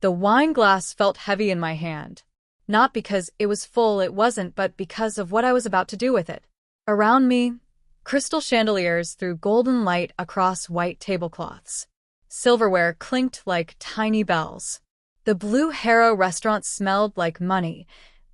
The wine glass felt heavy in my hand. Not because it was full, it wasn't, but because of what I was about to do with it. Around me, crystal chandeliers threw golden light across white tablecloths. Silverware clinked like tiny bells. The Blue Harrow restaurant smelled like money,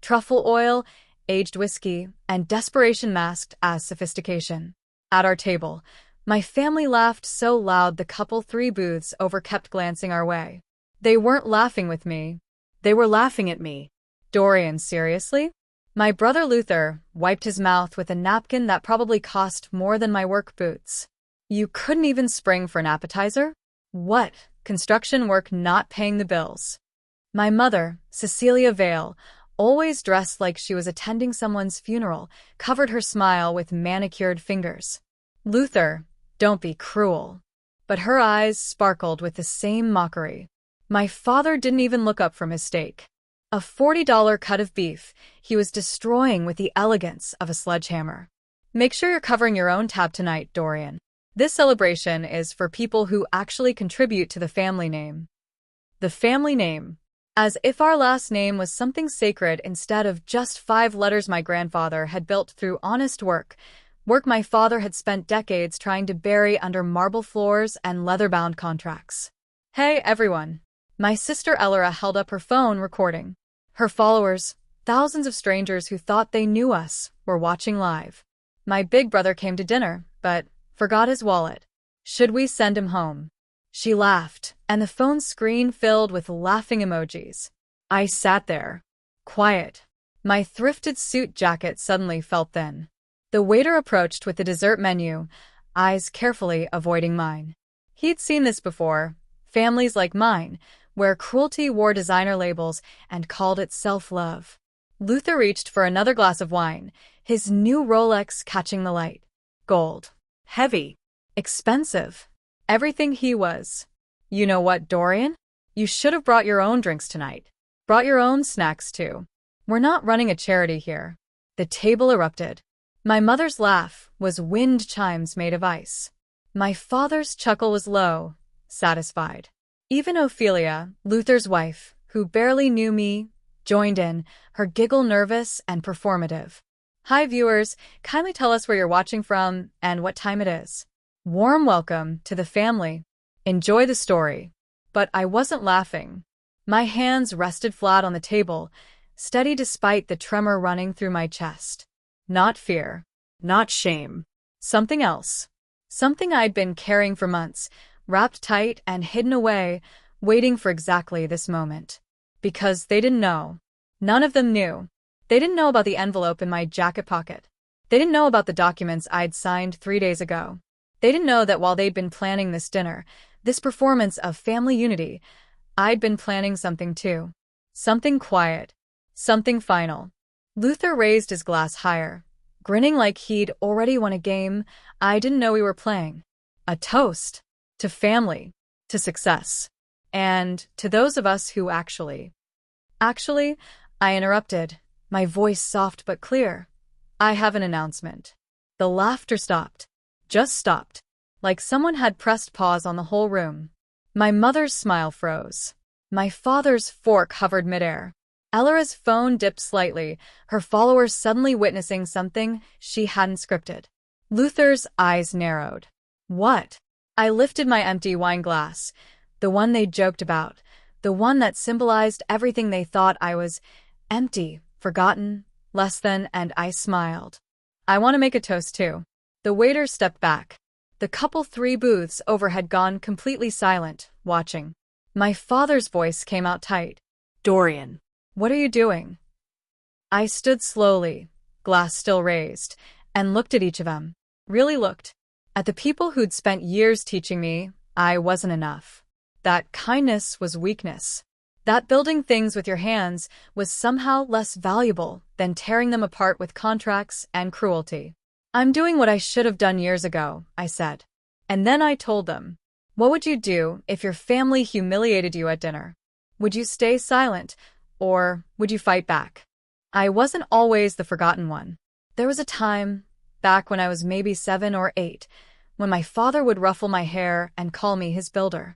truffle oil, aged whiskey, and desperation masked as sophistication. At our table, my family laughed so loud the couple three booths over kept glancing our way. They weren't laughing with me. They were laughing at me. Dorian, seriously? My brother Luther wiped his mouth with a napkin that probably cost more than my work boots. You couldn't even spring for an appetizer? What? Construction work not paying the bills. My mother, Cecilia Vale, always dressed like she was attending someone's funeral, covered her smile with manicured fingers. Luther, don't be cruel. But her eyes sparkled with the same mockery. My father didn't even look up from his steak. A $40 cut of beef he was destroying with the elegance of a sledgehammer. Make sure you're covering your own tab tonight, Dorian. This celebration is for people who actually contribute to the family name. The family name. As if our last name was something sacred instead of just 5 letters my grandfather had built through honest work my father had spent decades trying to bury under marble floors and leather-bound contracts. Hey, everyone. My sister Ellera held up her phone recording. Her followers, thousands of strangers who thought they knew us, were watching live. My big brother came to dinner, but forgot his wallet. Should we send him home? She laughed, and the phone screen filled with laughing emojis. I sat there, quiet. My thrifted suit jacket suddenly felt thin. The waiter approached with the dessert menu, eyes carefully avoiding mine. He'd seen this before, families like mine, where cruelty wore designer labels and called it self-love. Luther reached for another glass of wine, his new Rolex catching the light. Gold. Heavy. Expensive. Everything he was. You know what, Dorian? You should have brought your own drinks tonight. Brought your own snacks, too. We're not running a charity here. The table erupted. My mother's laugh was wind chimes made of ice. My father's chuckle was low, satisfied. Even Ophelia, Luther's wife, who barely knew me, joined in, her giggle nervous and performative. Hi viewers, kindly tell us where you're watching from and what time it is. Warm welcome to the family. Enjoy the story. But I wasn't laughing. My hands rested flat on the table, steady despite the tremor running through my chest. Not fear. Not shame. Something else. Something I'd been carrying for months, wrapped tight and hidden away, waiting for exactly this moment. Because they didn't know. None of them knew. They didn't know about the envelope in my jacket pocket. They didn't know about the documents I'd signed 3 days ago. They didn't know that while they'd been planning this dinner, this performance of family unity, I'd been planning something too. Something quiet. Something final. Luther raised his glass higher, grinning like he'd already won a game I didn't know we were playing. A toast. To family. To success. And to those of us who actually, I interrupted, my voice soft but clear. I have an announcement. The laughter stopped. Just stopped. Like someone had pressed pause on the whole room. My mother's smile froze. My father's fork hovered midair. Ellera's phone dipped slightly, her followers suddenly witnessing something she hadn't scripted. Luther's eyes narrowed. What? I lifted my empty wine glass, the one they joked about, the one that symbolized everything they thought I was: empty, forgotten, less than, and I smiled. I want to make a toast too. The waiter stepped back. The couple 3 booths over had gone completely silent, watching. My father's voice came out tight. Dorian. What are you doing? I stood slowly, glass still raised, and looked at each of them. Really looked. At the people who'd spent years teaching me I wasn't enough. That kindness was weakness. That building things with your hands was somehow less valuable than tearing them apart with contracts and cruelty. I'm doing what I should have done years ago, I said. And then I told them. What would you do if your family humiliated you at dinner? Would you stay silent? Or would you fight back? I wasn't always the forgotten one. There was a time, back when I was maybe 7 or 8, when my father would ruffle my hair and call me his builder.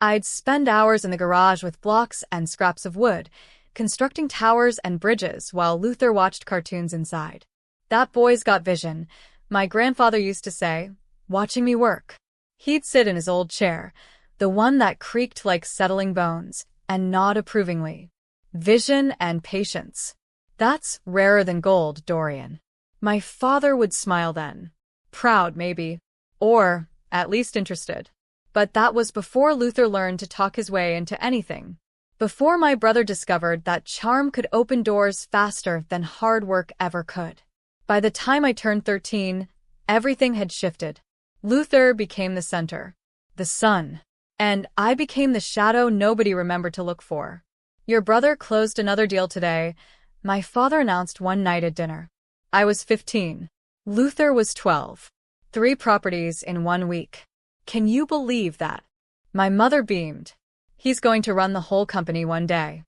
I'd spend hours in the garage with blocks and scraps of wood, constructing towers and bridges while Luther watched cartoons inside. That boy's got vision, my grandfather used to say, watching me work. He'd sit in his old chair, the one that creaked like settling bones, and nod approvingly. Vision and patience. That's rarer than gold, Dorian. My father would smile then. Proud, maybe. Or, at least interested. But that was before Luther learned to talk his way into anything. Before my brother discovered that charm could open doors faster than hard work ever could. By the time I turned 13, everything had shifted. Luther became the center, the sun, and I became the shadow nobody remembered to look for. Your brother closed another deal today, my father announced one night at dinner. I was 15. Luther was 12. 3 properties in 1 week. Can you believe that? My mother beamed. He's going to run the whole company one day.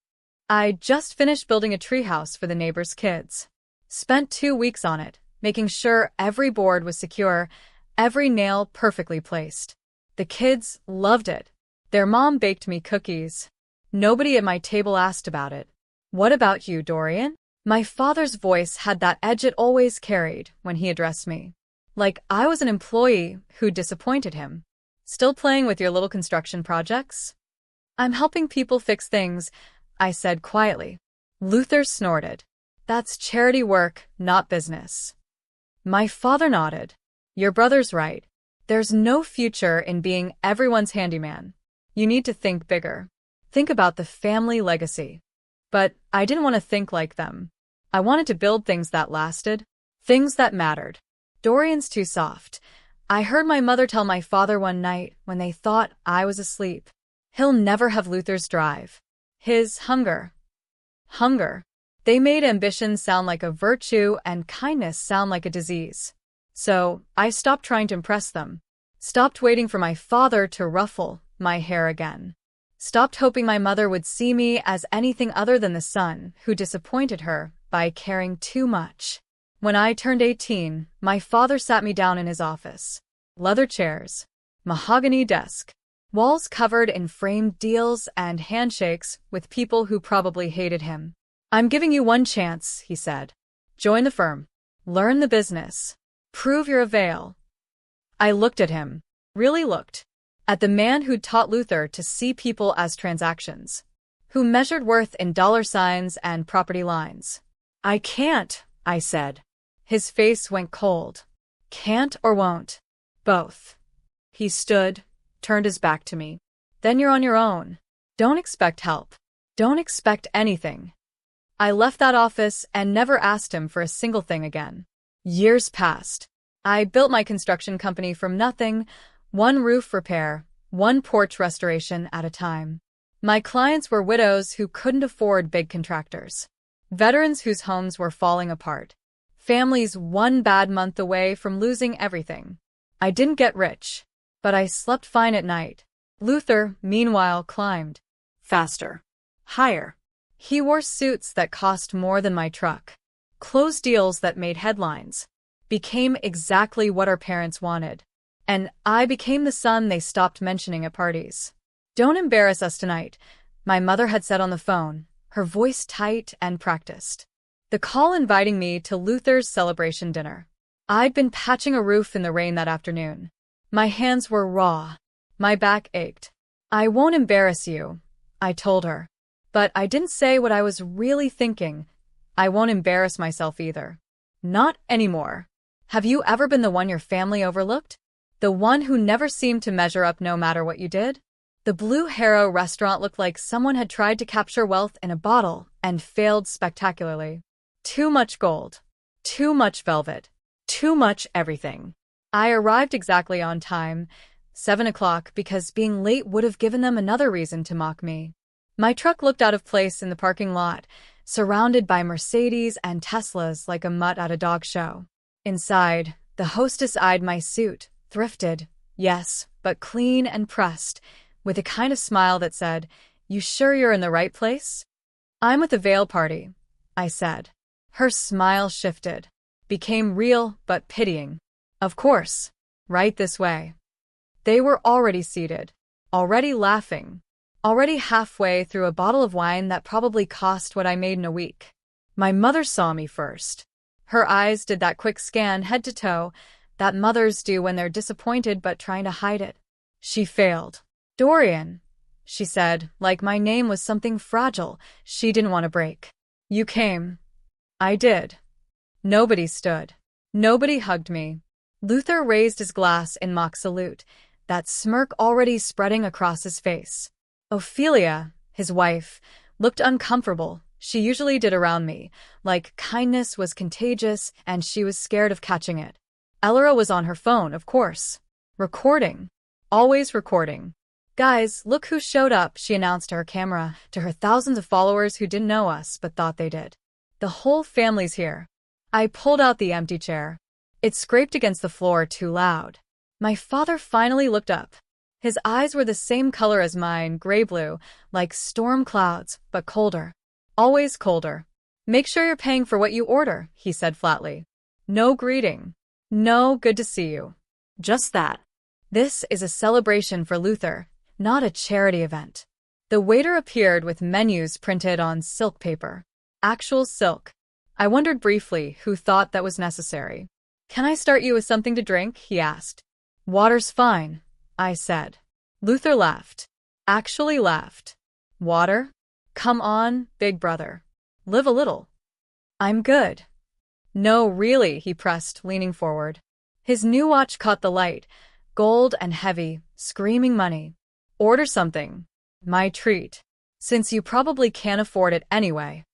I just finished building a treehouse for the neighbors' kids. Spent 2 weeks on it, making sure every board was secure, every nail perfectly placed. The kids loved it. Their mom baked me cookies. Nobody at my table asked about it. What about you, Dorian? My father's voice had that edge it always carried when he addressed me. Like I was an employee who disappointed him. Still playing with your little construction projects? I'm helping people fix things, I said quietly. Luther snorted. That's charity work, not business. My father nodded. Your brother's right. There's no future in being everyone's handyman. You need to think bigger. Think about the family legacy. But I didn't want to think like them. I wanted to build things that lasted, things that mattered. Dorian's too soft. I heard my mother tell my father one night when they thought I was asleep. He'll never have Luther's drive. His hunger. Hunger. They made ambition sound like a virtue and kindness sound like a disease. So I stopped trying to impress them. Stopped waiting for my father to ruffle my hair again. Stopped hoping my mother would see me as anything other than the son who disappointed her by caring too much. When I turned 18, my father sat me down in his office. Leather chairs, mahogany desk, walls covered in framed deals and handshakes with people who probably hated him. I'm giving you one chance, he said. Join the firm. Learn the business. Prove you're a Vale. I looked at him. Really looked. At the man who'd taught Luther to see people as transactions. Who measured worth in dollar signs and property lines. I can't, I said. His face went cold. Can't or won't? Both. He stood, turned his back to me. Then you're on your own. Don't expect help. Don't expect anything. I left that office and never asked him for a single thing again. Years passed. I built my construction company from nothing, one roof repair, one porch restoration at a time. My clients were widows who couldn't afford big contractors. Veterans whose homes were falling apart. Families one bad month away from losing everything. I didn't get rich, but I slept fine at night. Luther, meanwhile, climbed. Faster. Higher. He wore suits that cost more than my truck. Closed deals that made headlines. Became exactly what our parents wanted. And I became the son they stopped mentioning at parties. Don't embarrass us tonight, my mother had said on the phone, her voice tight and practiced. The call inviting me to Luther's celebration dinner. I'd been patching a roof in the rain that afternoon. My hands were raw. My back ached. I won't embarrass you, I told her. But I didn't say what I was really thinking. I won't embarrass myself either. Not anymore. Have you ever been the one your family overlooked? The one who never seemed to measure up no matter what you did? The Blue Harrow restaurant looked like someone had tried to capture wealth in a bottle and failed spectacularly. Too much gold. Too much velvet. Too much everything. I arrived exactly on time, 7 o'clock, because being late would have given them another reason to mock me. My truck looked out of place in the parking lot, surrounded by Mercedes and Teslas like a mutt at a dog show. Inside, the hostess eyed my suit, thrifted, yes, but clean and pressed, with a kind of smile that said, "You sure you're in the right place?" "I'm at the Vale party," I said. Her smile shifted, became real but pitying. "Of course. Right this way." They were already seated. already laughing, already halfway through a bottle of wine that probably cost what I made in a week. My mother saw me first. Her eyes did that quick scan head to toe that mothers do when they're disappointed but trying to hide it. She failed. "Dorian," she said, like my name was something fragile she didn't want to break. "You came." I did. Nobody stood. Nobody hugged me. Luther raised his glass in mock salute, that smirk already spreading across his face. Ophelia, his wife, looked uncomfortable. She usually did around me, like kindness was contagious and she was scared of catching it. Elora was on her phone, of course. Recording. Always recording. "Guys, look who showed up," she announced to her camera, to her thousands of followers who didn't know us but thought they did. "The whole family's here." I pulled out the empty chair. It scraped against the floor too loud. My father finally looked up. His eyes were the same color as mine, gray-blue, like storm clouds, but colder. Always colder. "Make sure you're paying for what you order," he said flatly. No greeting. No "good to see you." Just that. This is a celebration for Luther, not a charity event. The waiter appeared with menus printed on silk paper. Actual silk. I wondered briefly who thought that was necessary. "Can I start you with something to drink?" he asked. "Water's fine," I said. Luther laughed. Actually laughed. "Water? Come on, big brother. Live a little." "I'm good." "No, really," he pressed, leaning forward. His new watch caught the light, gold and heavy, screaming money. "Order something. My treat. Since you probably can't afford it anyway."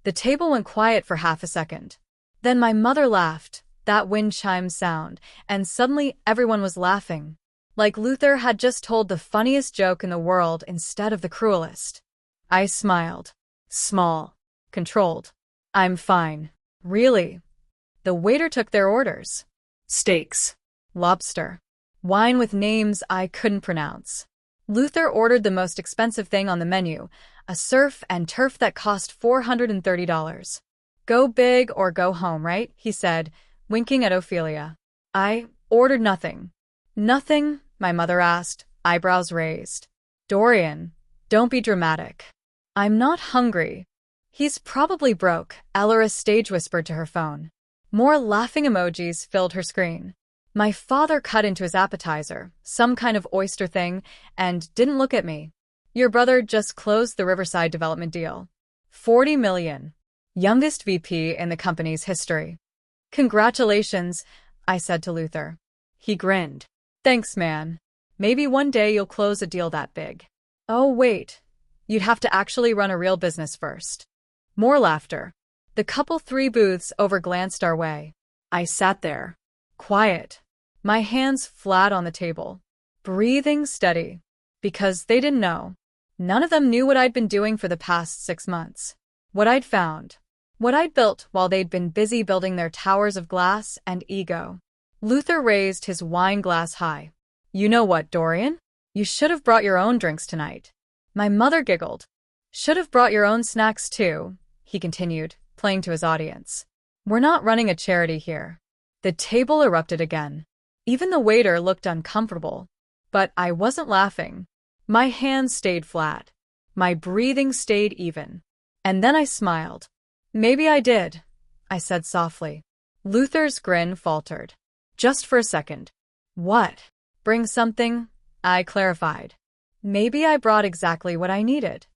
The table went quiet for half a second. Then my mother laughed, that wind chime sound, and suddenly everyone was laughing. Like Luther had just told the funniest joke in the world instead of the cruelest. I smiled. Small. Controlled. "I'm fine." "Really?" The waiter took their orders. Steaks. Lobster. Wine with names I couldn't pronounce. Luther ordered the most expensive thing on the menu, a surf and turf that cost $430. "Go big or go home, right?" he said, winking at Ophelia. I ordered nothing. "Nothing?" my mother asked, eyebrows raised. "Dorian, don't be dramatic." "I'm not hungry." "He's probably broke," Elora stage whispered to her phone. More laughing emojis filled her screen. My father cut into his appetizer, some kind of oyster thing, and didn't look at me. "Your brother just closed the Riverside development deal. $40 million. Youngest VP in the company's history." "Congratulations," I said to Luther. He grinned. "Thanks, man. Maybe one day you'll close a deal that big." "Oh, wait. You'd have to actually run a real business first." More laughter. The couple 3 booths over glanced our way. I sat there. Quiet. My hands flat on the table. Breathing steady. Because they didn't know. None of them knew what I'd been doing for the past 6 months. What I'd found. What I'd built while they'd been busy building their towers of glass and ego. Luther raised his wine glass high. "You know what, Dorian? You should have brought your own drinks tonight." My mother giggled. "Should have brought your own snacks too," he continued, playing to his audience. "We're not running a charity here." The table erupted again. Even the waiter looked uncomfortable. But I wasn't laughing. My hands stayed flat. My breathing stayed even. And then I smiled. "Maybe I did," I said softly. Luther's grin faltered. Just for a second. "What? Bring something?" I clarified. "Maybe I brought exactly what I needed."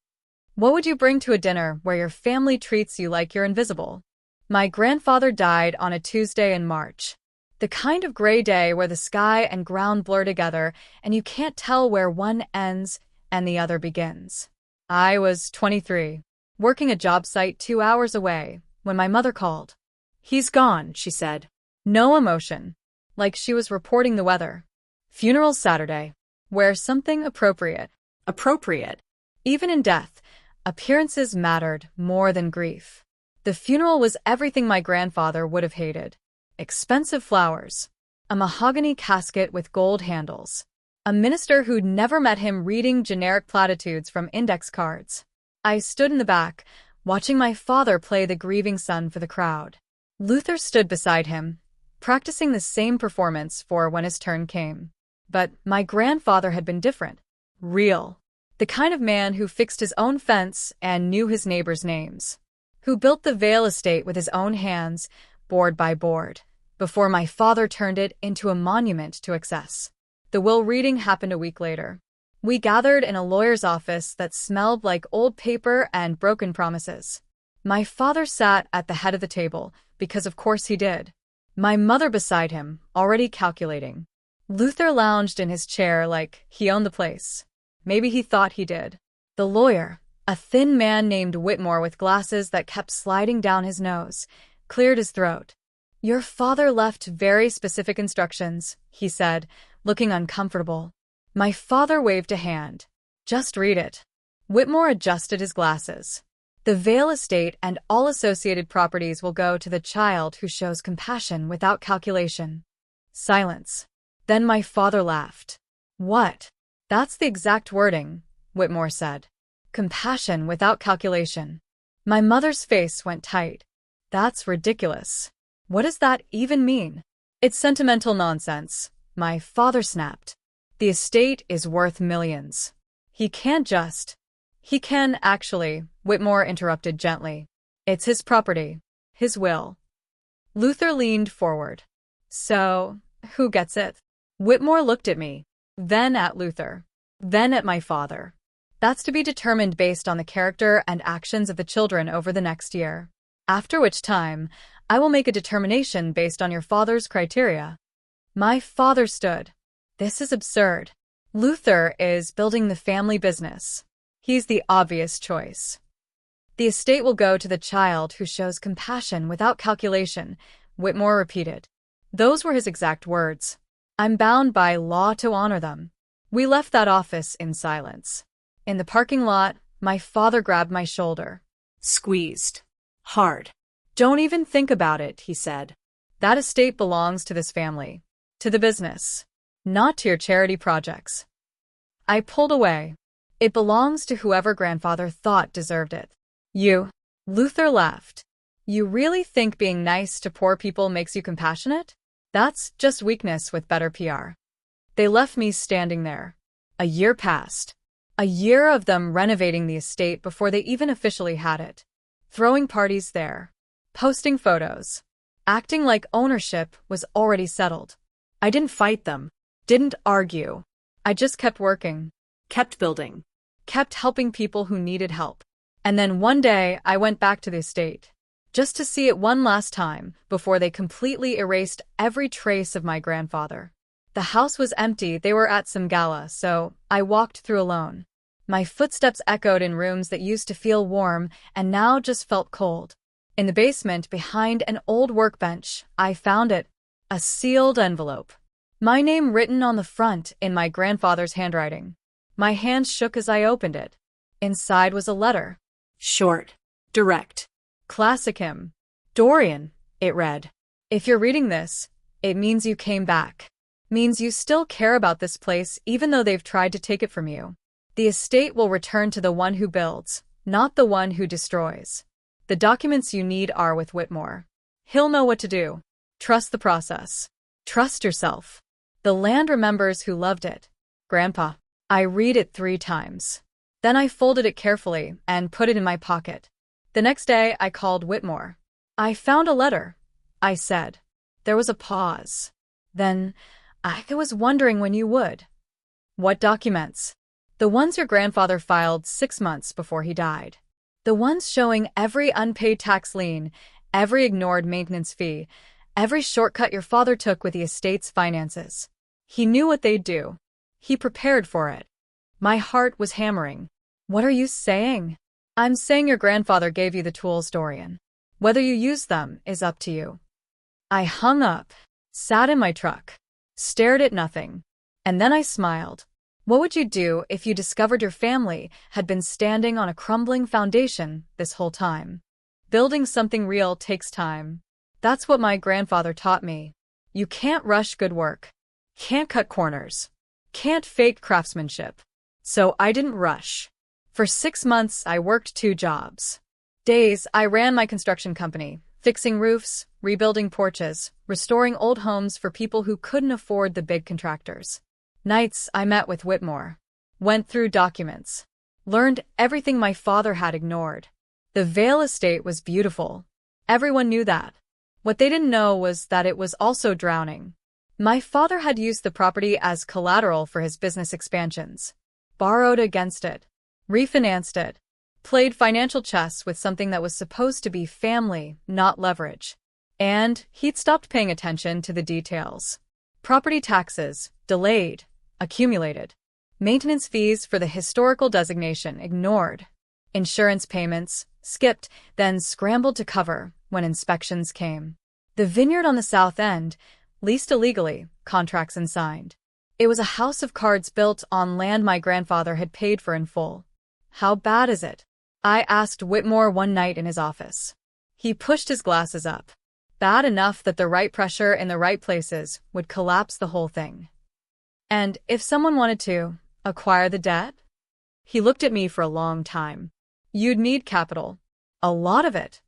"What would you bring to a dinner where your family treats you like you're invisible?" My grandfather died on a Tuesday in March. The kind of gray day where the sky and ground blur together and you can't tell where one ends and the other begins. I was 23, working a job site 2 hours away, when my mother called. "He's gone," she said. No emotion. Like she was reporting the weather. "Funeral Saturday. Wear something appropriate." Appropriate. Even in death, appearances mattered more than grief. The funeral was everything my grandfather would have hated. Expensive flowers. A mahogany casket with gold handles. A minister who'd never met him reading generic platitudes from index cards. I stood in the back, watching my father play the grieving son for the crowd. Luther stood beside him, practicing the same performance for when his turn came. But my grandfather had been different. Real. The kind of man who fixed his own fence and knew his neighbors' names. Who built the Vale estate with his own hands, board by board, before my father turned it into a monument to excess. The will reading happened a week later. We gathered in a lawyer's office that smelled like old paper and broken promises. My father sat at the head of the table, because of course he did. My mother beside him, already calculating. Luther lounged in his chair like he owned the place. Maybe he thought he did. The lawyer, a thin man named Whitmore with glasses that kept sliding down his nose, cleared his throat. "Your father left very specific instructions," he said, looking uncomfortable. My father waved a hand. "Just read it." Whitmore adjusted his glasses. "The Vale estate and all associated properties will go to the child who shows compassion without calculation." Silence. Then my father laughed. "What?" "That's the exact wording," Whitmore said. "Compassion without calculation." My mother's face went tight. "That's ridiculous. What does that even mean?" "It's sentimental nonsense," my father snapped. "The estate is worth millions. He can't just—" "He can, actually," Whitmore interrupted gently. "It's his property. His will." Luther leaned forward. "So, who gets it?" Whitmore looked at me, then at Luther, then at my father. "That's to be determined based on the character and actions of the children over the next year. After which time, I will make a determination based on your father's criteria." My father stood. "This is absurd. Luther is building the family business. He's the obvious choice." "The estate will go to the child who shows compassion without calculation," Whitmore repeated. Those were his exact words. I'm bound by law to honor them. We left that office in silence. In the parking lot, my father grabbed my shoulder. Squeezed. Hard. "Don't even think about it," he said. "That estate belongs to this family. To the business. Not to your charity projects." I pulled away. "It belongs to whoever grandfather thought deserved it." "You?" Luther laughed. "You really think being nice to poor people makes you compassionate? That's just weakness with better PR." They left me standing there. A year passed. A year of them renovating the estate before they even officially had it. Throwing parties there. Posting photos. Acting like ownership was already settled. I didn't fight them. Didn't argue. I just kept working. Kept building. Kept helping people who needed help. And then one day I went back to the estate. Just to see it one last time before they completely erased every trace of my grandfather. The house was empty, they were at some gala, so I walked through alone. My footsteps echoed in rooms that used to feel warm and now just felt cold. In the basement, behind an old workbench, I found it. A sealed envelope. My name written on the front in my grandfather's handwriting. My hands shook as I opened it. Inside was a letter. Short. Direct. Classic him. "Dorian," it read. "If you're reading this, it means you came back. Means you still care about this place even though they've tried to take it from you. The estate will return to the one who builds, not the one who destroys. The documents you need are with Whitmore. He'll know what to do. Trust the process. Trust yourself. The land remembers who loved it. Grandpa." I read it 3 times. Then I folded it carefully and put it in my pocket. The next day, I called Whitmore. "I found a letter," I said. There was a pause. Then, "I was wondering when you would." "What documents?" "The ones your grandfather filed 6 months before he died. The ones showing every unpaid tax lien, every ignored maintenance fee, every shortcut your father took with the estate's finances. He knew what they'd do. He prepared for it." My heart was hammering. "What are you saying?" "I'm saying your grandfather gave you the tools, Dorian. Whether you use them is up to you." I hung up, sat in my truck, stared at nothing, and then I smiled. What would you do if you discovered your family had been standing on a crumbling foundation this whole time? Building something real takes time. That's what my grandfather taught me. You can't rush good work. Can't cut corners. Can't fake craftsmanship. So I didn't rush. For 6 months, I worked 2 jobs. Days, I ran my construction company, fixing roofs, rebuilding porches, restoring old homes for people who couldn't afford the big contractors. Nights, I met with Whitmore. Went through documents. Learned everything my father had ignored. The Vale estate was beautiful. Everyone knew that. What they didn't know was that it was also drowning. My father had used the property as collateral for his business expansions. Borrowed against it. Refinanced it. Played financial chess with something that was supposed to be family, not leverage. And he'd stopped paying attention to the details. Property taxes, delayed, accumulated. Maintenance fees for the historical designation, ignored. Insurance payments, skipped, then scrambled to cover when inspections came. The vineyard on the south end, leased illegally, contracts unsigned. It was a house of cards built on land my grandfather had paid for in full. How bad is it? I asked Whitmore one night in his office. He pushed his glasses up. Bad enough that the right pressure in the right places would collapse the whole thing. And if someone wanted to acquire the debt? He looked at me for a long time. You'd need capital. A lot of it.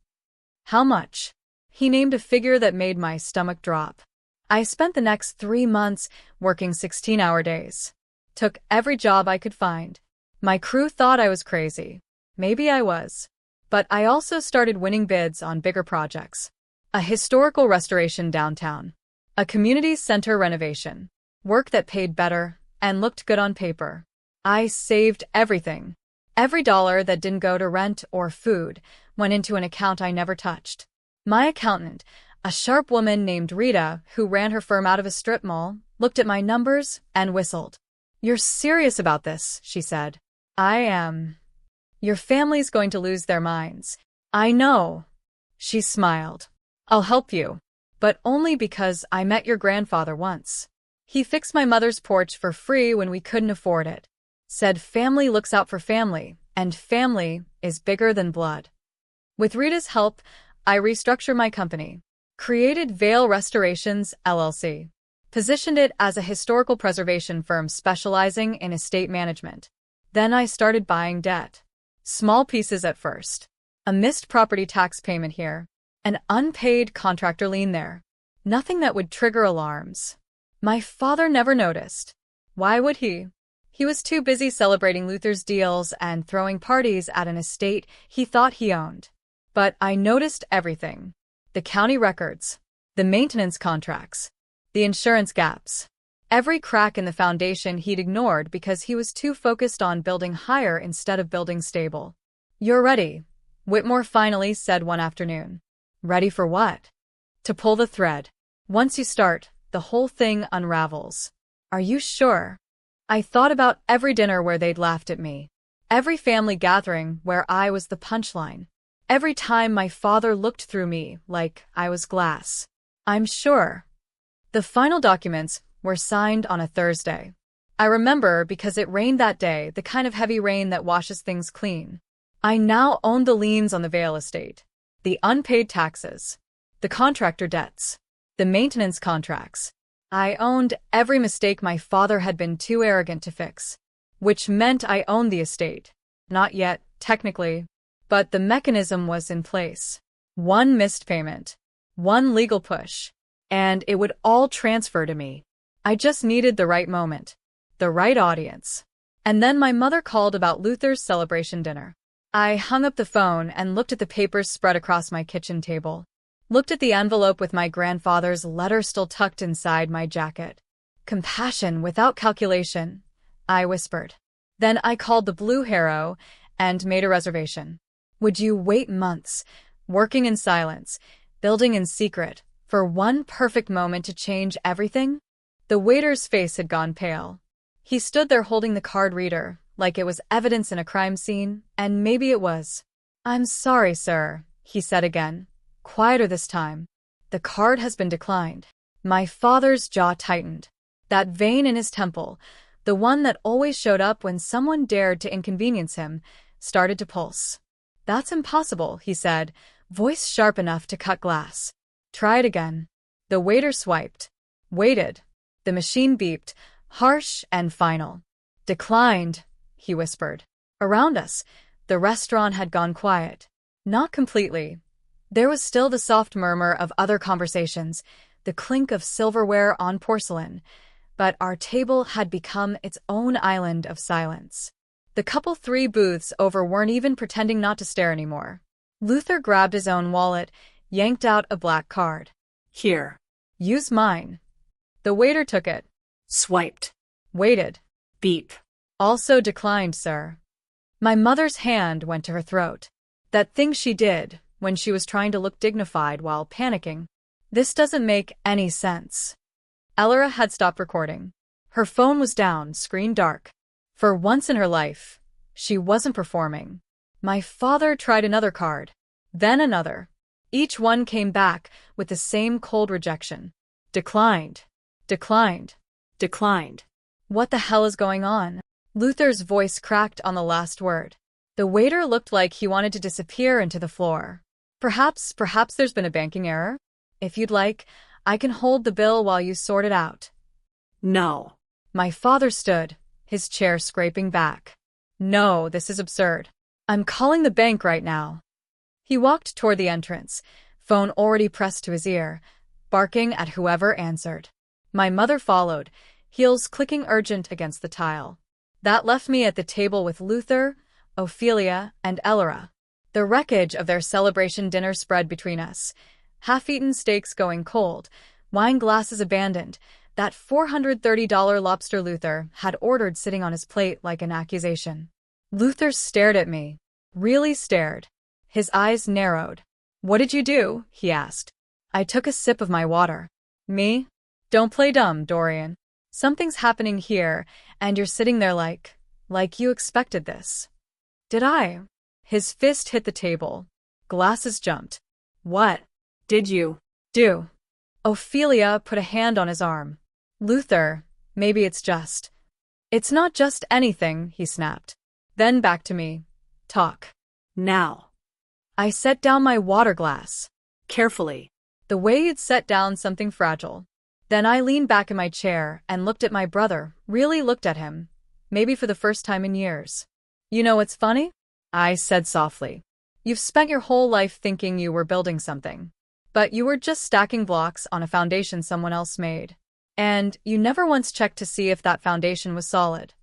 How much? He named a figure that made my stomach drop. I spent the next 3 months working 16-hour days. Took every job I could find. My crew thought I was crazy. Maybe I was. But I also started winning bids on bigger projects. A historical restoration downtown. A community center renovation. Work that paid better and looked good on paper. I saved everything. Every dollar that didn't go to rent or food went into an account I never touched. My accountant, a sharp woman named Rita, who ran her firm out of a strip mall, looked at my numbers and whistled. "You're serious about this," she said. "I am. Your family's going to lose their minds." "I know." She smiled. "I'll help you. But only because I met your grandfather once. He fixed my mother's porch for free when we couldn't afford it. Said family looks out for family, and family is bigger than blood." With Rita's help, I restructured my company. Created Vale Restorations, LLC. Positioned it as a historical preservation firm specializing in estate management. Then I started buying debt. Small pieces at first. A missed property tax payment here. An unpaid contractor lien there. Nothing that would trigger alarms. My father never noticed. Why would he? He was too busy celebrating Luther's deals and throwing parties at an estate he thought he owned. But I noticed everything. The county records. The maintenance contracts. The insurance gaps. Every crack in the foundation he'd ignored because he was too focused on building higher instead of building stable. "You're ready," Whitmore finally said one afternoon. "Ready for what?" "To pull the thread. Once you start, the whole thing unravels." "Are you sure?" I thought about every dinner where they'd laughed at me. Every family gathering where I was the punchline. Every time my father looked through me like I was glass. I'm sure. The final documents were signed on a Thursday. I remember because it rained that day, the kind of heavy rain that washes things clean. I now owned the liens on the Vale estate, the unpaid taxes, the contractor debts, the maintenance contracts. I owned every mistake my father had been too arrogant to fix, which meant I owned the estate. Not yet, technically, but the mechanism was in place. One missed payment, one legal push, and it would all transfer to me. I just needed the right moment, the right audience. And then my mother called about Luther's celebration dinner. I hung up the phone and looked at the papers spread across my kitchen table. Looked at the envelope with my grandfather's letter still tucked inside my jacket. "Compassion without calculation," I whispered. Then I called the Blue Harrow and made a reservation. Would you wait months, working in silence, building in secret, for one perfect moment to change everything? The waiter's face had gone pale. He stood there holding the card reader, like it was evidence in a crime scene, and maybe it was. "I'm sorry, sir," he said again, quieter this time. "The card has been declined." My father's jaw tightened. That vein in his temple, the one that always showed up when someone dared to inconvenience him, started to pulse. "That's impossible," he said, voice sharp enough to cut glass. "Try it again." The waiter swiped. Waited. The machine beeped, harsh and final. "Declined," he whispered. Around us, the restaurant had gone quiet. Not completely. There was still the soft murmur of other conversations, the clink of silverware on porcelain, but our table had become its own island of silence. The couple 3 booths over weren't even pretending not to stare anymore. Luther grabbed his own wallet, yanked out a black card. Here. Use mine. The waiter took it. Swiped. Waited. Beep. Also declined, sir. My mother's hand went to her throat. That thing she did when she was trying to look dignified while panicking. This doesn't make any sense. Ellora had stopped recording. Her phone was down, screen dark. For once in her life, she wasn't performing. My father tried another card, then another. Each one came back with the same cold rejection. Declined. Declined. Declined. What the hell is going on? Luther's voice cracked on the last word. The waiter looked like he wanted to disappear into the floor. Perhaps there's been a banking error? If you'd like, I can hold the bill while you sort it out. No. My father stood, his chair scraping back. No, this is absurd. I'm calling the bank right now. He walked toward the entrance, phone already pressed to his ear, barking at whoever answered. My mother followed, heels clicking urgent against the tile. That left me at the table with Luther, Ophelia, and Ellora. The wreckage of their celebration dinner spread between us. Half-eaten steaks going cold, wine glasses abandoned, that $430 lobster Luther had ordered sitting on his plate like an accusation. Luther stared at me. Really stared. His eyes narrowed. What did you do? He asked. I took a sip of my water. Me? Don't play dumb, Dorian. Something's happening here, and you're sitting there like you expected this. Did I? His fist hit the table. Glasses jumped. What did you do? Ophelia put a hand on his arm. Luther, maybe it's just. It's not just anything, he snapped. Then back to me. Talk. Now. I set down my water glass. Carefully. The way he'd set down something fragile. Then I leaned back in my chair and looked at my brother, really looked at him, maybe for the first time in years. You know what's funny? I said softly. You've spent your whole life thinking you were building something. But you were just stacking blocks on a foundation someone else made. And you never once checked to see if that foundation was solid.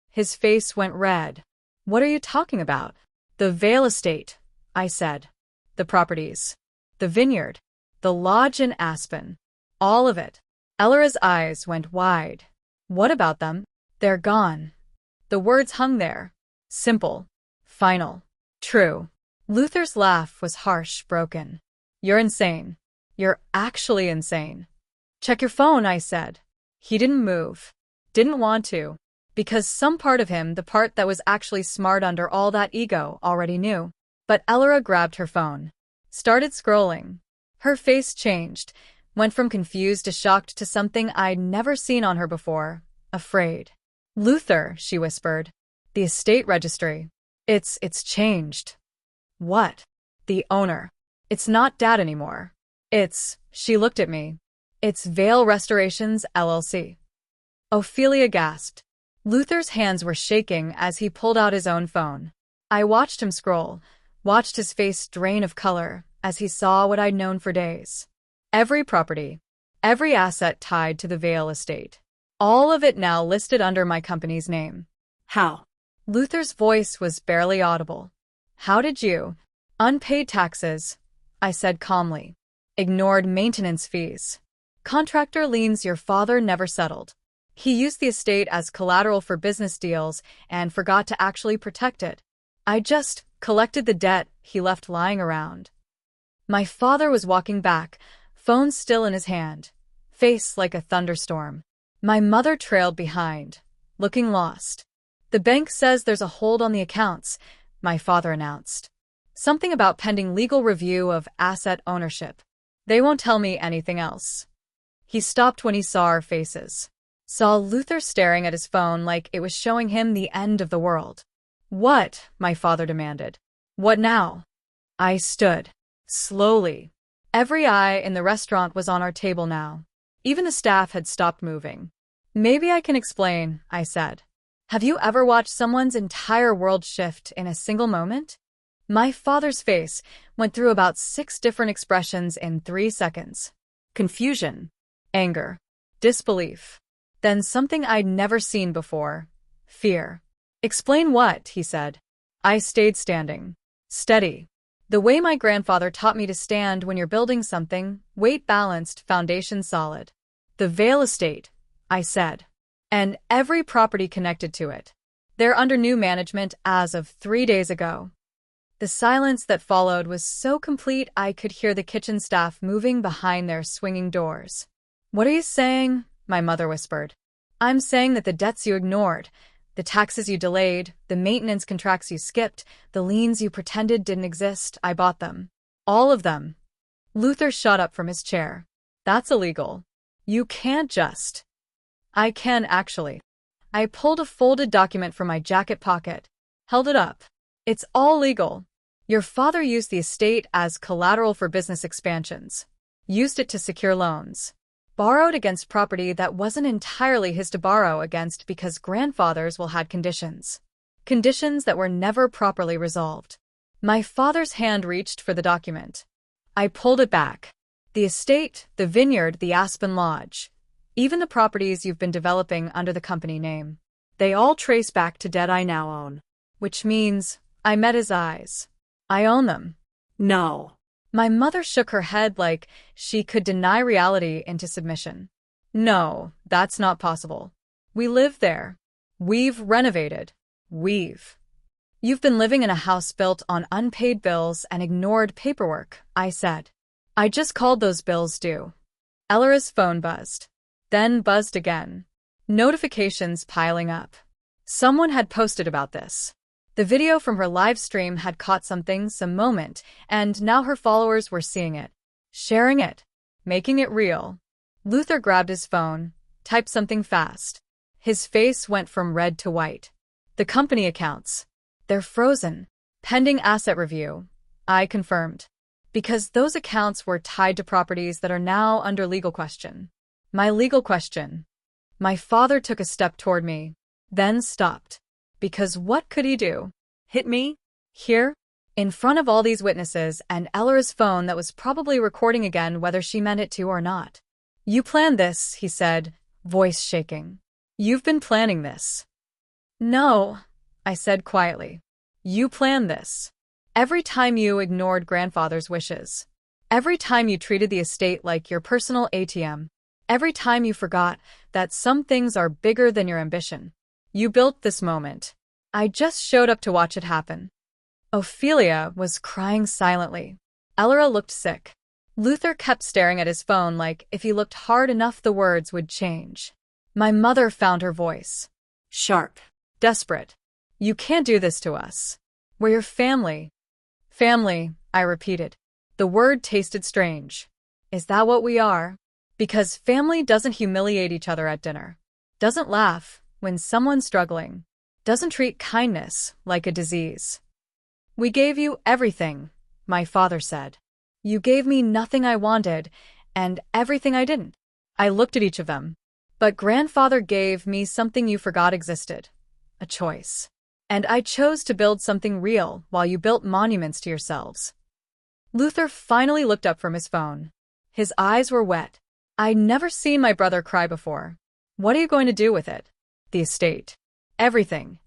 His face went red. What are you talking about? The Vale estate, I said. The properties. The vineyard. The lodge in Aspen. All of it. Ellora's eyes went wide. What about them? They're gone. The words hung there. Simple. Final. True. Luther's laugh was harsh, broken. You're insane. You're actually insane. Check your phone, I said. He didn't move. Didn't want to. Because some part of him, the part that was actually smart under all that ego, already knew. But Ellora grabbed her phone. Started scrolling. Her face changed. Went from confused to shocked to something I'd never seen on her before. Afraid. Luther, she whispered. The estate registry. It's changed. What? The owner. It's not Dad anymore. She looked at me. It's Vale Restorations, LLC. Ophelia gasped. Luther's hands were shaking as he pulled out his own phone. I watched him scroll, watched his face drain of color as he saw what I'd known for days. Every property, every asset tied to the Vale estate. All of it now listed under my company's name. How? Luther's voice was barely audible. How did you? Unpaid taxes, I said calmly. Ignored maintenance fees. Contractor liens your father never settled. He used the estate as collateral for business deals and forgot to actually protect it. I just collected the debt he left lying around. My father was walking back, phone still in his hand, face like a thunderstorm. My mother trailed behind, looking lost. The bank says there's a hold on the accounts, my father announced. Something about pending legal review of asset ownership. They won't tell me anything else. He stopped when he saw our faces. Saw Luther staring at his phone like it was showing him the end of the world. What? My father demanded. What now? I stood. Slowly. Every eye in the restaurant was on our table now. Even the staff had stopped moving. Maybe I can explain, I said. Have you ever watched someone's entire world shift in a single moment? My father's face went through about 6 different expressions in 3 seconds. Confusion. Anger. Disbelief. Then something I'd never seen before. Fear. Explain what? He said. I stayed standing. Steady. The way my grandfather taught me to stand when you're building something, weight balanced, foundation solid. The Vale estate, I said. And every property connected to it. They're under new management as of 3 days ago. The silence that followed was so complete I could hear the kitchen staff moving behind their swinging doors. What are you saying? My mother whispered. I'm saying that the debts you ignored, the taxes you delayed, the maintenance contracts you skipped, the liens you pretended didn't exist, I bought them. All of them. Luther shot up from his chair. That's illegal. You can't just. I can actually. I pulled a folded document from my jacket pocket, held it up. It's all legal. Your father used the estate as collateral for business expansions. Used it to secure loans. Borrowed against property that wasn't entirely his to borrow against because grandfathers will had conditions. Conditions that were never properly resolved. My father's hand reached for the document. I pulled it back. The estate, the vineyard, the Aspen Lodge. Even the properties you've been developing under the company name. They all trace back to debt I now own. Which means, I met his eyes. I own them. No. My mother shook her head like she could deny reality into submission. No, that's not possible. We live there. We've renovated. You've been living in a house built on unpaid bills and ignored paperwork, I said. I just called those bills due. Elara's phone buzzed. Then buzzed again. Notifications piling up. Someone had posted about this. The video from her live stream had caught something, some moment, and now her followers were seeing it, sharing it, making it real. Luther grabbed his phone, typed something fast. His face went from red to white. The company accounts. They're frozen. Pending asset review. I confirmed. Because those accounts were tied to properties that are now under legal question. My legal question. My father took a step toward me, then stopped. Because what could he do? Hit me? Here? In front of all these witnesses and Elara's phone that was probably recording again whether she meant it to or not. You planned this, he said, voice shaking. You've been planning this. No, I said quietly. You planned this. Every time you ignored grandfather's wishes. Every time you treated the estate like your personal ATM. Every time you forgot that some things are bigger than your ambition. You built this moment. I just showed up to watch it happen. Ophelia was crying silently. Elara looked sick. Luther kept staring at his phone like if he looked hard enough the words would change. My mother found her voice. Sharp. Desperate. You can't do this to us. We're your family. Family, I repeated. The word tasted strange. Is that what we are? Because family doesn't humiliate each other at dinner. Doesn't laugh when someone's struggling. Doesn't treat kindness like a disease. We gave you everything, my father said. You gave me nothing I wanted and everything I didn't. I looked at each of them. But grandfather gave me something you forgot existed. A choice. And I chose to build something real while you built monuments to yourselves. Luther finally looked up from his phone. His eyes were wet. I'd never seen my brother cry before. What are you going to do with it? The estate. Everything.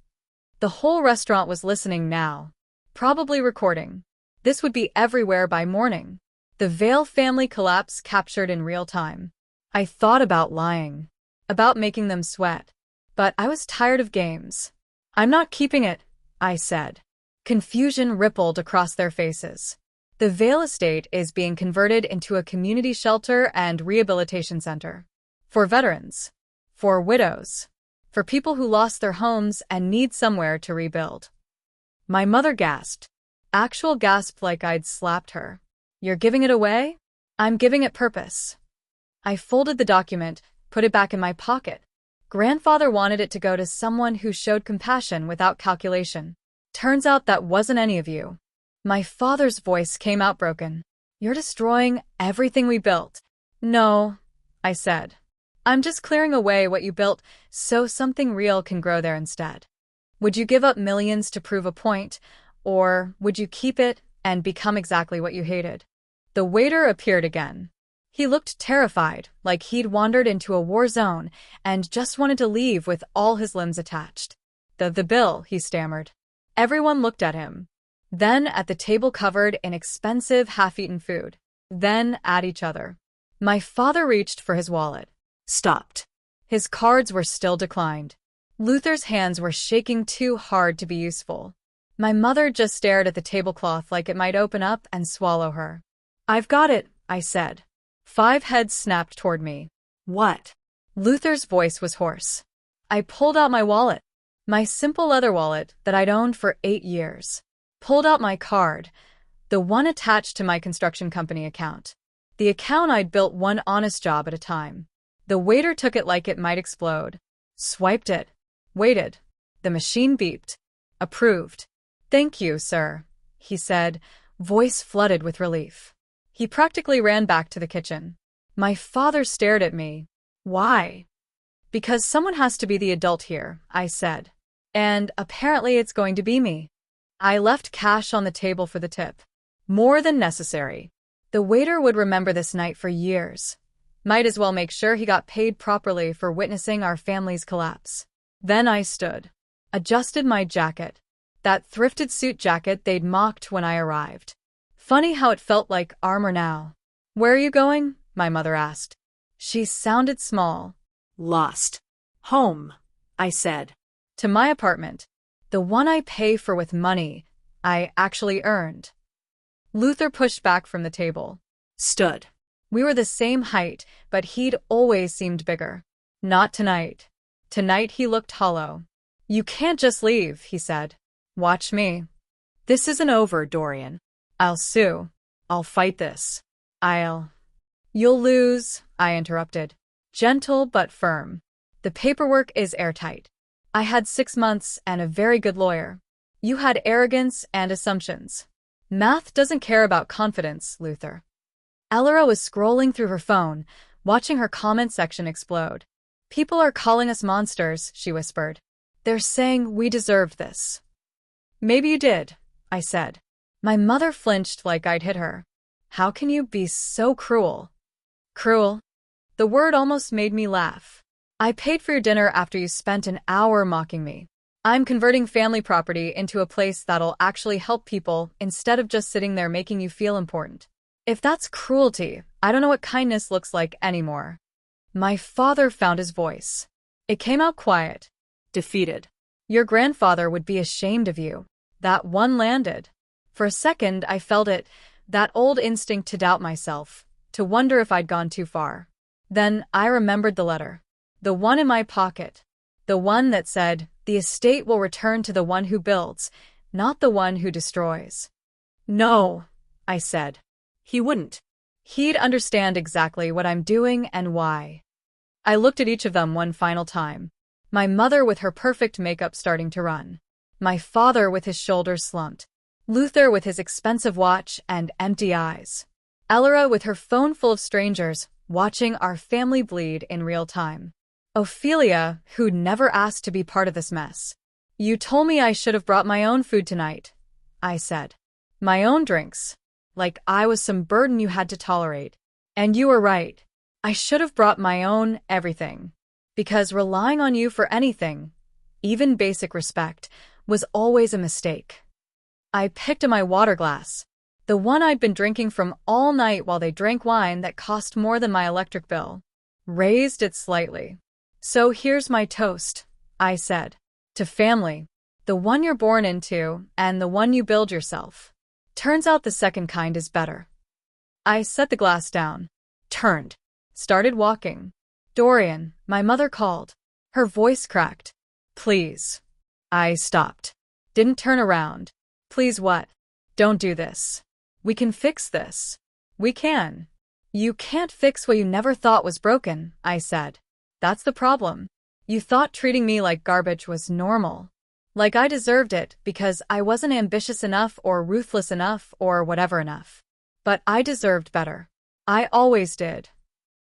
The whole restaurant was listening now. Probably recording. This would be everywhere by morning. The Vale family collapse captured in real time. I thought about lying. About making them sweat. But I was tired of games. I'm not keeping it, I said. Confusion rippled across their faces. The Vale estate is being converted into a community shelter and rehabilitation center. For veterans. For widows. For people who lost their homes and need somewhere to rebuild. My mother gasped. Actual gasp like I'd slapped her. You're giving it away? I'm giving it purpose. I folded the document, put it back in my pocket. Grandfather wanted it to go to someone who showed compassion without calculation. Turns out that wasn't any of you. My father's voice came out broken. You're destroying everything we built. No, I said. I'm just clearing away what you built so something real can grow there instead. Would you give up millions to prove a point, or would you keep it and become exactly what you hated? The waiter appeared again. He looked terrified, like he'd wandered into a war zone and just wanted to leave with all his limbs attached. The bill, he stammered. Everyone looked at him. Then at the table covered in expensive half-eaten food. Then at each other. My father reached for his wallet. Stopped. His cards were still declined. Luther's hands were shaking too hard to be useful. My mother just stared at the tablecloth like it might open up and swallow her. "I've got it," I said. 5 heads snapped toward me. What? Luther's voice was hoarse. I pulled out my wallet. My simple leather wallet that I'd owned for 8 years. Pulled out my card, the one attached to my construction company account. The account I'd built one honest job at a time. The waiter took it like it might explode. Swiped it. Waited. The machine beeped. Approved. "Thank you, sir," he said, voice flooded with relief. He practically ran back to the kitchen. My father stared at me. "Why?" "Because someone has to be the adult here," I said. "And apparently it's going to be me." I left cash on the table for the tip. More than necessary. The waiter would remember this night for years. Might as well make sure he got paid properly for witnessing our family's collapse. Then I stood. Adjusted my jacket. That thrifted suit jacket they'd mocked when I arrived. Funny how it felt like armor now. "Where are you going?" my mother asked. She sounded small. Lost. Home, I said. "To my apartment. The one I pay for with money I actually earned." Luther pushed back from the table. Stood. We were the same height, but he'd always seemed bigger. Not tonight. Tonight he looked hollow. "You can't just leave," he said. "Watch me." "This isn't over, Dorian." "I'll sue. I'll fight this. You'll lose," I interrupted. Gentle but firm. "The paperwork is airtight. I had 6 months and a very good lawyer. You had arrogance and assumptions. Math doesn't care about confidence, Luther." Elora was scrolling through her phone, watching her comment section explode. "People are calling us monsters," she whispered. "They're saying we deserved this." "Maybe you did," I said. My mother flinched like I'd hit her. "How can you be so cruel?" "Cruel?" The word almost made me laugh. "I paid for your dinner after you spent an hour mocking me. I'm converting family property into a place that'll actually help people instead of just sitting there making you feel important. If that's cruelty, I don't know what kindness looks like anymore." My father found his voice. It came out quiet. Defeated. "Your grandfather would be ashamed of you." That one landed. For a second, I felt it, that old instinct to doubt myself, to wonder if I'd gone too far. Then I remembered the letter. The one in my pocket. The one that said, "The estate will return to the one who builds, not the one who destroys." "No," I said. He wouldn't. He'd understand exactly what I'm doing and why. I looked at each of them one final time. My mother with her perfect makeup starting to run. My father with his shoulders slumped. Luther with his expensive watch and empty eyes. Elora with her phone full of strangers, watching our family bleed in real time. Ophelia, who'd never asked to be part of this mess. "You told me I should have brought my own food tonight," I said. "My own drinks. Like I was some burden you had to tolerate. And you were right. I should have brought my own everything. Because relying on you for anything, even basic respect, was always a mistake." I picked up my water glass. The one I'd been drinking from all night while they drank wine that cost more than my electric bill. Raised it slightly. "So here's my toast," I said. "To family. The one you're born into, and the one you build yourself. Turns out the second kind is better." I set the glass down. Turned. Started walking. "Dorian," my mother called. Her voice cracked. "Please." I stopped. Didn't turn around. "Please what?" "Don't do this. We can fix this." "We can." "You can't fix what you never thought was broken," I said. "That's the problem. You thought treating me like garbage was normal. Like I deserved it because I wasn't ambitious enough or ruthless enough or whatever enough. But I deserved better. I always did."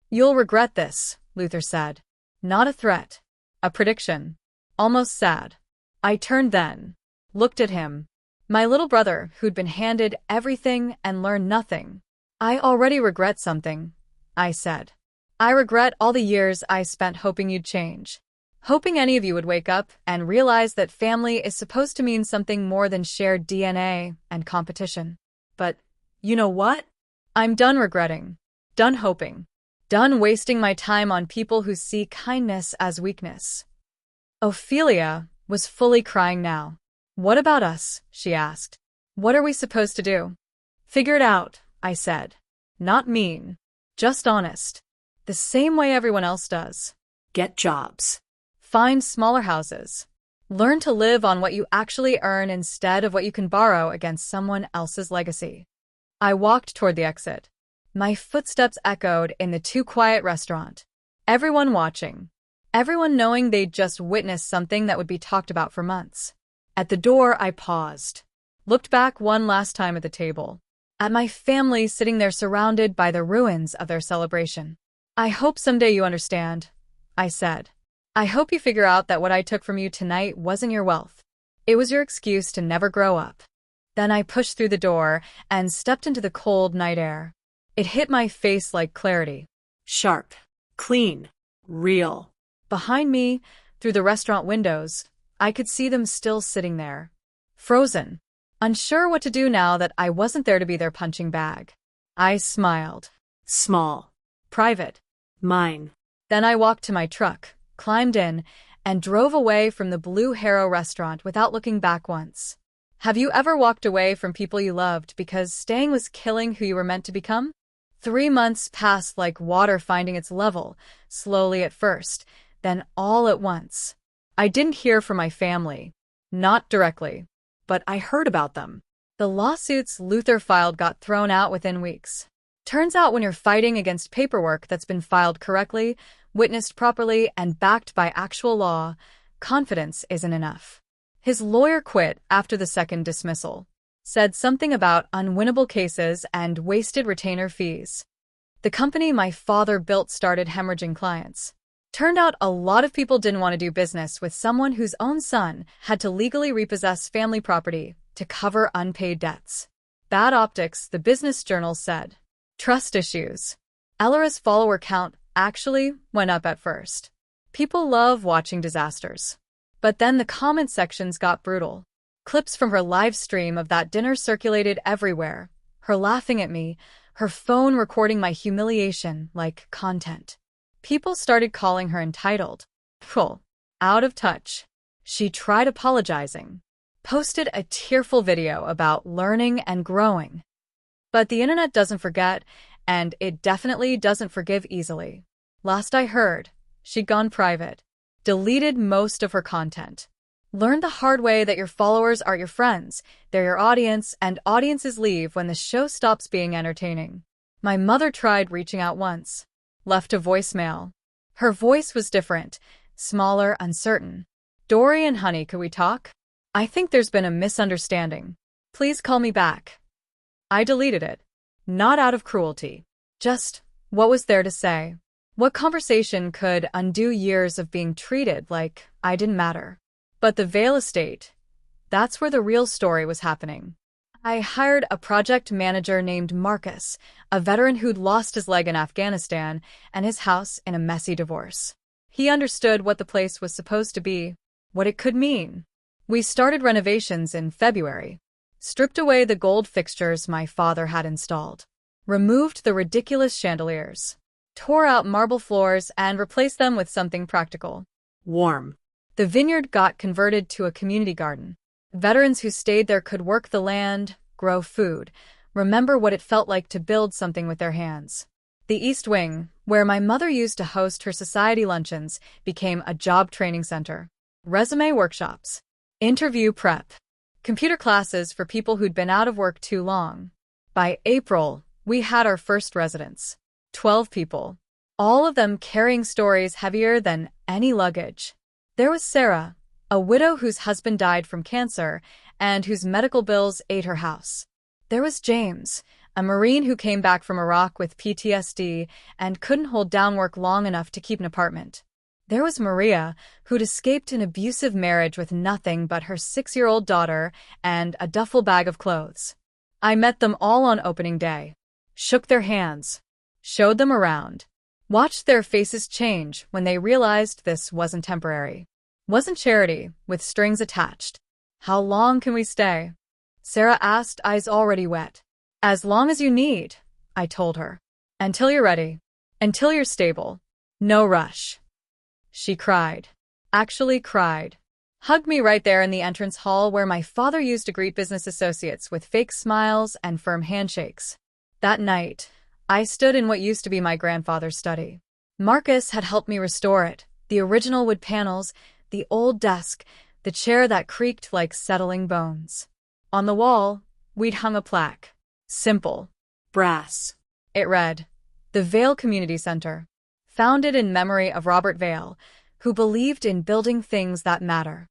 "You'll regret this," Luther said. Not a threat. A prediction. Almost sad. I turned then. Looked at him. My little brother who'd been handed everything and learned nothing. "I already regret something," I said. I regret all the years I spent hoping you'd change. Hoping any of you would wake up and realize that family is supposed to mean something more than shared DNA and competition. But, you know what? I'm done regretting. Done hoping. Done wasting my time on people who see kindness as weakness. Ophelia was fully crying now. What about us? She asked. What are we supposed to do? Figure it out, I said. Not mean. Just honest. The same way everyone else does. Get jobs. Find smaller houses. Learn to live on what you actually earn instead of what you can borrow against someone else's legacy. I walked toward the exit. My footsteps echoed in the too quiet restaurant. Everyone watching. Everyone knowing they'd just witnessed something that would be talked about for months. At the door, I paused. Looked back one last time at the table. At my family sitting there surrounded by the ruins of their celebration. I hope someday you understand, I said. I hope you figure out that what I took from you tonight wasn't your wealth. It was your excuse to never grow up. Then I pushed through the door and stepped into the cold night air. It hit my face like clarity. Sharp. Clean. Real. Behind me, through the restaurant windows, I could see them still sitting there. Frozen. Unsure what to do now that I wasn't there to be their punching bag. I smiled. Small. Private. Mine. Then I walked to my truck, climbed in, and drove away from the Blue Harrow restaurant without looking back once. Have you ever walked away from people you loved because staying was killing who you were meant to become? 3 months passed like water finding its level, slowly at first, then all at once. I didn't hear from my family. Not directly. But I heard about them. The lawsuits Luther filed got thrown out within weeks. Turns out when you're fighting against paperwork that's been filed correctly, witnessed properly, and backed by actual law, confidence isn't enough. His lawyer quit after the second dismissal. Said something about unwinnable cases and wasted retainer fees. The company my father built started hemorrhaging clients. Turned out a lot of people didn't want to do business with someone whose own son had to legally repossess family property to cover unpaid debts. Bad optics, the business journal said. Trust issues. Ellara's follower count actually went up at first. People love watching disasters. But then the comment sections got brutal. Clips from her live stream of that dinner circulated everywhere. Her laughing at me, her phone recording my humiliation like content. People started calling her entitled. Full. Out of touch. She tried apologizing. Posted a tearful video about learning and growing. But the internet doesn't forget, and it definitely doesn't forgive easily. Last I heard, she'd gone private. Deleted most of her content. Learned the hard way that your followers are your friends, they're your audience, and audiences leave when the show stops being entertaining. My mother tried reaching out once. Left a voicemail. Her voice was different, smaller, uncertain. Dorian, honey, could we talk? I think there's been a misunderstanding. Please call me back. I deleted it. Not out of cruelty. Just, what was there to say? What conversation could undo years of being treated like I didn't matter? But the Vale estate, that's where the real story was happening. I hired a project manager named Marcus, a veteran who'd lost his leg in Afghanistan and his house in a messy divorce. He understood what the place was supposed to be, what it could mean. We started renovations in February. Stripped away the gold fixtures my father had installed. Removed the ridiculous chandeliers. Tore out marble floors and replaced them with something practical. Warm. The vineyard got converted to a community garden. Veterans who stayed there could work the land, grow food, remember what it felt like to build something with their hands. The East Wing, where my mother used to host her society luncheons, became a job training center. Resume workshops. Interview prep. Computer classes for people who'd been out of work too long. By April, we had our first residents. 12 people. All of them carrying stories heavier than any luggage. There was Sarah, a widow whose husband died from cancer and whose medical bills ate her house. There was James, a Marine who came back from Iraq with PTSD and couldn't hold down work long enough to keep an apartment. There was Maria, who'd escaped an abusive marriage with nothing but her 6-year-old daughter and a duffel bag of clothes. I met them all on opening day. Shook their hands. showed them around. Watched their faces change when they realized this wasn't temporary. Wasn't charity, with strings attached. How long can we stay? Sarah asked, eyes already wet. As long as you need, I told her. Until you're ready. Until you're stable. No rush. She cried. Actually cried. Hugged me right there in the entrance hall where my father used to greet business associates with fake smiles and firm handshakes. That night, I stood in what used to be my grandfather's study. Marcus had helped me restore it, the original wood panels, the old desk, the chair that creaked like settling bones. On the wall, we'd hung a plaque. Simple. Brass. It read, "The Vale Community Center. Founded in memory of Robert Vale, who believed in building things that matter."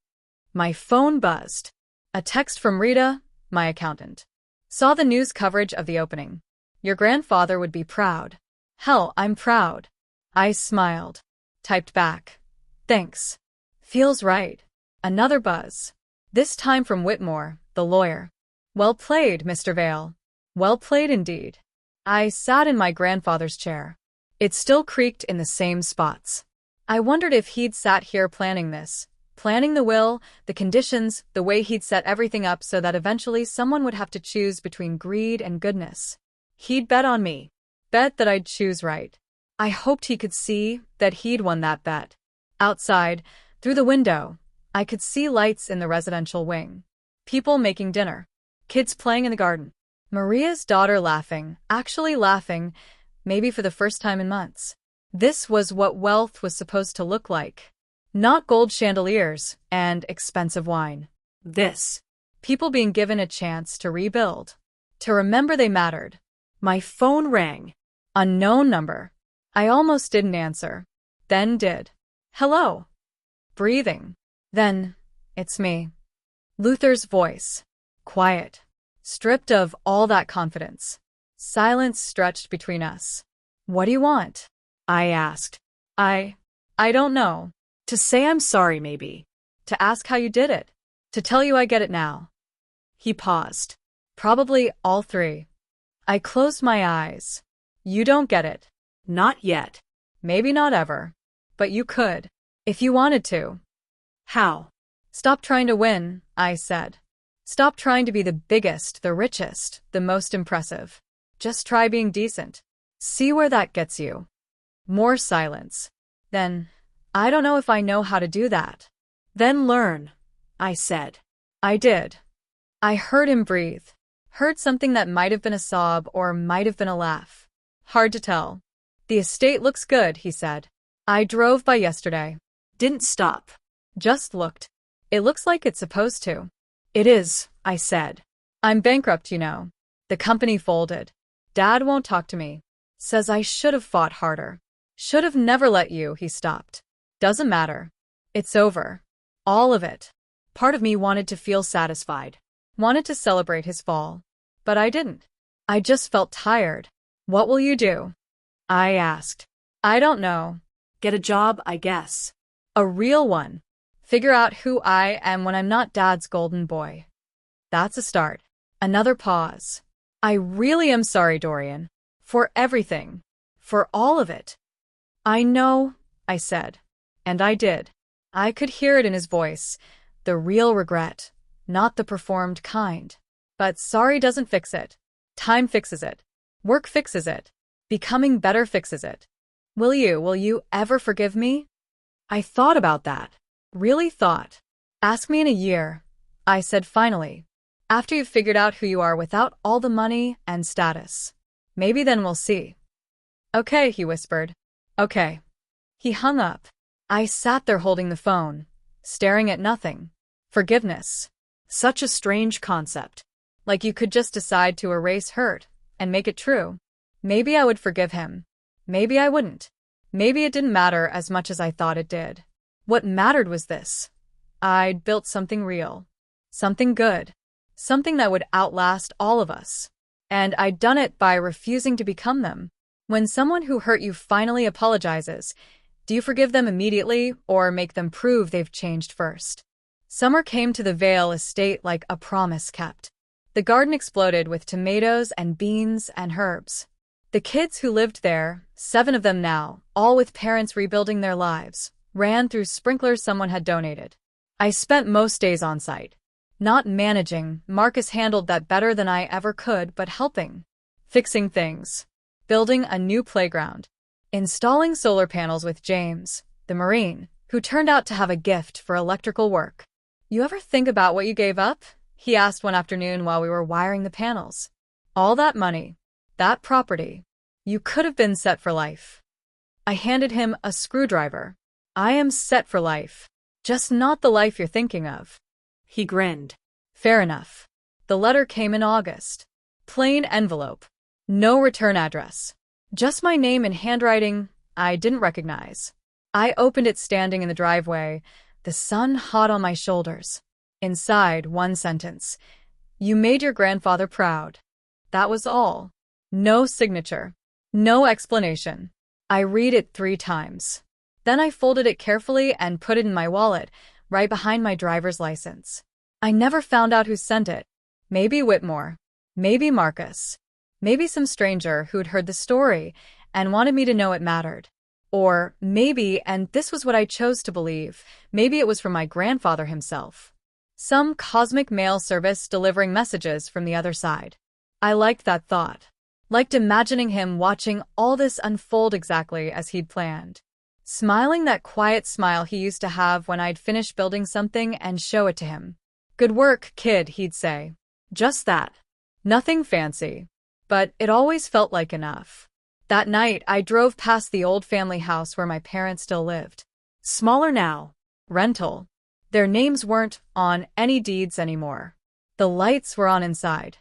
My phone buzzed. A text from Rita, my accountant. Saw the news coverage of the opening. Your grandfather would be proud. Hell, I'm proud. I smiled. Typed back. Thanks. Feels right. Another buzz. This time from Whitmore, the lawyer. Well played, Mr. Vale. Well played indeed. I sat in my grandfather's chair. It still creaked in the same spots. I wondered if he'd sat here planning this. Planning the will, the conditions, the way he'd set everything up so that eventually someone would have to choose between greed and goodness. He'd bet on me. Bet that I'd choose right. I hoped he could see that he'd won that bet. Outside, through the window, I could see lights in the residential wing. People making dinner. Kids playing in the garden. Maria's daughter laughing, actually laughing, maybe for the first time in months. This was what wealth was supposed to look like. Not gold chandeliers and expensive wine. This. People being given a chance to rebuild. To remember they mattered. My phone rang. Unknown number. I almost didn't answer. Then did. Hello. Breathing. Then, it's me. Luther's voice. Quiet. Stripped of all that confidence. Silence stretched between us. What do you want? I asked. I don't know. To say I'm sorry, maybe. To ask how you did it. To tell you I get it now. He paused. Probably all three. I closed my eyes. You don't get it. Not yet. Maybe not ever. But you could. If you wanted to. How? Stop trying to win, I said. Stop trying to be the biggest, the richest, the most impressive. Just try being decent. See where that gets you. More silence. Then, I don't know if I know how to do that. Then learn, I said. I did. I heard him breathe. Heard something that might have been a sob or might have been a laugh. Hard to tell. The estate looks good, he said. I drove by yesterday. Didn't stop. Just looked. It looks like it's supposed to. It is, I said. I'm bankrupt, you know. The company folded. Dad won't talk to me. Says I should have fought harder. Should have never let you, he stopped. Doesn't matter. It's over. All of it. Part of me wanted to feel satisfied. Wanted to celebrate his fall. But I didn't. I just felt tired. What will you do? I asked. I don't know. Get a job, I guess. A real one. Figure out who I am when I'm not Dad's golden boy. That's a start. Another pause. I really am sorry, Dorian. For everything. For all of it. I know, I said. And I did. I could hear it in his voice. The real regret. Not the performed kind. But sorry doesn't fix it. Time fixes it. Work fixes it. Becoming better fixes it. Will you ever forgive me? I thought about that. Really thought. Ask me in a year, I said finally. After you've figured out who you are without all the money and status. Maybe then we'll see. Okay, he whispered. Okay. He hung up. I sat there holding the phone, staring at nothing. Forgiveness. Such a strange concept. Like you could just decide to erase hurt and make it true. Maybe I would forgive him. Maybe I wouldn't. Maybe it didn't matter as much as I thought it did. What mattered was this. I'd built something real. Something good. Something that would outlast all of us. And I'd done it by refusing to become them. When someone who hurt you finally apologizes, do you forgive them immediately or make them prove they've changed first? Summer came to the Vale estate like a promise kept. The garden exploded with tomatoes and beans and herbs. The kids who lived there, 7 of them now, all with parents rebuilding their lives, ran through sprinklers someone had donated. I spent most days on site. Not managing, Marcus handled that better than I ever could, but helping. Fixing things. Building a new playground. Installing solar panels with James, the Marine, who turned out to have a gift for electrical work. "You ever think about what you gave up?" he asked one afternoon while we were wiring the panels. "All that money, that property. You could have been set for life." I handed him a screwdriver. "I am set for life. Just not the life you're thinking of." He grinned. "Fair enough." The letter came in August. Plain envelope. No return address. Just my name in handwriting I didn't recognize. I opened it standing in the driveway, the sun hot on my shoulders. Inside, one sentence. "You made your grandfather proud." That was all. No signature. No explanation. I read it 3 times. Then I folded it carefully and put it in my wallet, right behind my driver's license. I never found out who sent it. Maybe Whitmore. Maybe Marcus. Maybe some stranger who'd heard the story and wanted me to know it mattered. Or maybe, and this was what I chose to believe, maybe it was from my grandfather himself. Some cosmic mail service delivering messages from the other side. I liked that thought. Liked imagining him watching all this unfold exactly as he'd planned. Smiling that quiet smile he used to have when I'd finish building something and show it to him. "Good work, kid," he'd say. Just that. Nothing fancy. But it always felt like enough. That night, I drove past the old family house where my parents still lived. Smaller now. Rental. Their names weren't on any deeds anymore. The lights were on inside.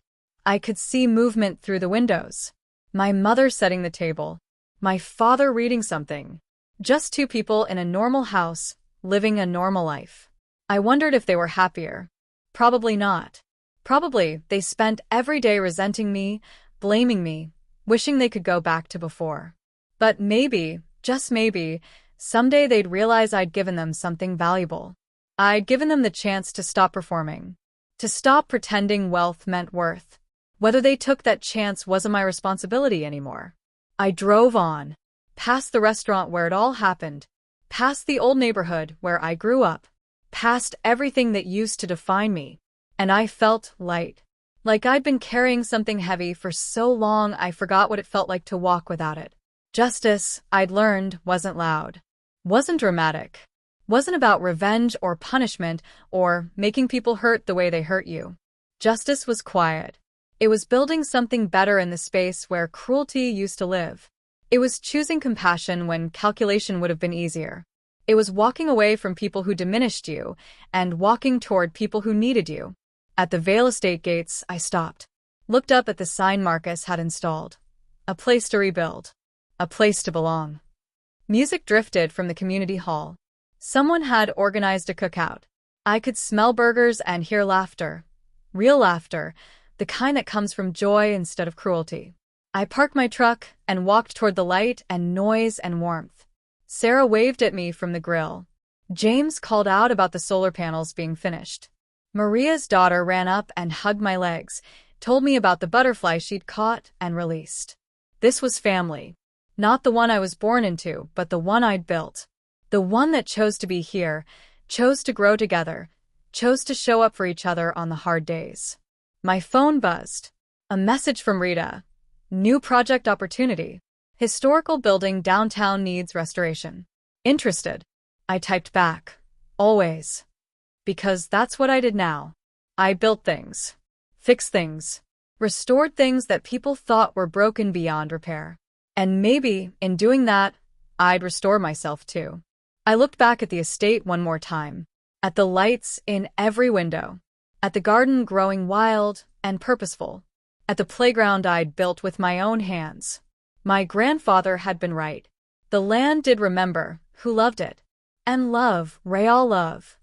I could see movement through the windows. My mother setting the table. My father reading something. Just 2 people in a normal house, living a normal life. I wondered if they were happier. Probably not. Probably they spent every day resenting me, blaming me, wishing they could go back to before. But maybe, just maybe, someday they'd realize I'd given them something valuable. I'd given them the chance to stop performing. To stop pretending wealth meant worth. Whether they took that chance wasn't my responsibility anymore. I drove on. Past the restaurant where it all happened. Past the old neighborhood where I grew up. Past everything that used to define me. And I felt light. Like I'd been carrying something heavy for so long I forgot what it felt like to walk without it. Justice, I'd learned, wasn't loud. Wasn't dramatic. Wasn't about revenge or punishment or making people hurt the way they hurt you. Justice was quiet. It was building something better in the space where cruelty used to live. It was choosing compassion when calculation would have been easier. It was walking away from people who diminished you and walking toward people who needed you. At the Vale Estate gates, I stopped. Looked up at the sign Marcus had installed. A place to rebuild. A place to belong. Music drifted from the community hall. Someone had organized a cookout. I could smell burgers and hear laughter. Real laughter, the kind that comes from joy instead of cruelty. I parked my truck and walked toward the light and noise and warmth. Sarah waved at me from the grill. James called out about the solar panels being finished. Maria's daughter ran up and hugged my legs, told me about the butterfly she'd caught and released. This was family. Not the one I was born into, but the one I'd built. The one that chose to be here, chose to grow together, chose to show up for each other on the hard days. My phone buzzed. A message from Rita. New project opportunity. Historical building downtown needs restoration. Interested. I typed back. Always. Because that's what I did now. I built things. Fixed things. Restored things that people thought were broken beyond repair. And maybe, in doing that, I'd restore myself too. I looked back at the estate one more time. At the lights in every window. At the garden growing wild and purposeful. At the playground I'd built with my own hands. My grandfather had been right. The land did remember who loved it. And love, real love,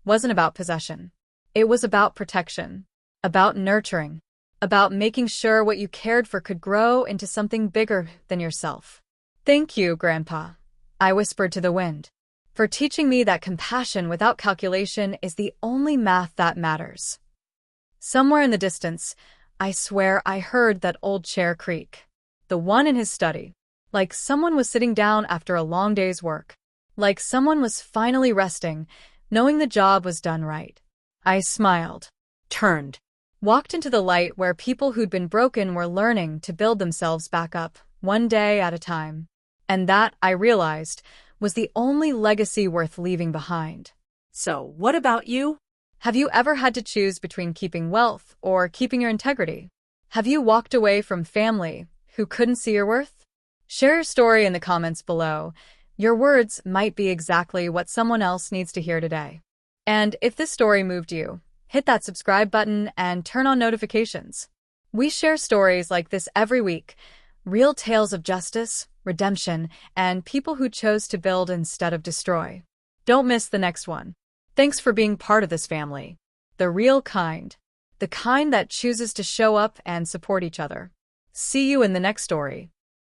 wasn't about possession. It was about protection. About nurturing. About making sure what you cared for could grow into something bigger than yourself. Thank you, Grandpa, I whispered to the wind, for teaching me that compassion without calculation is the only math that matters. Somewhere in the distance, I swear I heard that old chair creak. the one in his study. Like someone was sitting down after a long day's work. Like someone was finally resting, knowing the job was done right. I smiled, Turned. walked into the light where people who'd been broken were learning to build themselves back up, one day at a time. And that, I realized, was the only legacy worth leaving behind. So, what about you? Have you ever had to choose between keeping wealth or keeping your integrity? Have you walked away from family who couldn't see your worth? Share your story in the comments below. Your words might be exactly what someone else needs to hear today. And if this story moved you, hit that subscribe button and turn on notifications. We share stories like this every week, real tales of justice, redemption, and people who chose to build instead of destroy. Don't miss the next one. Thanks for being part of this family. The real kind. The kind that chooses to show up and support each other. See you in the next story.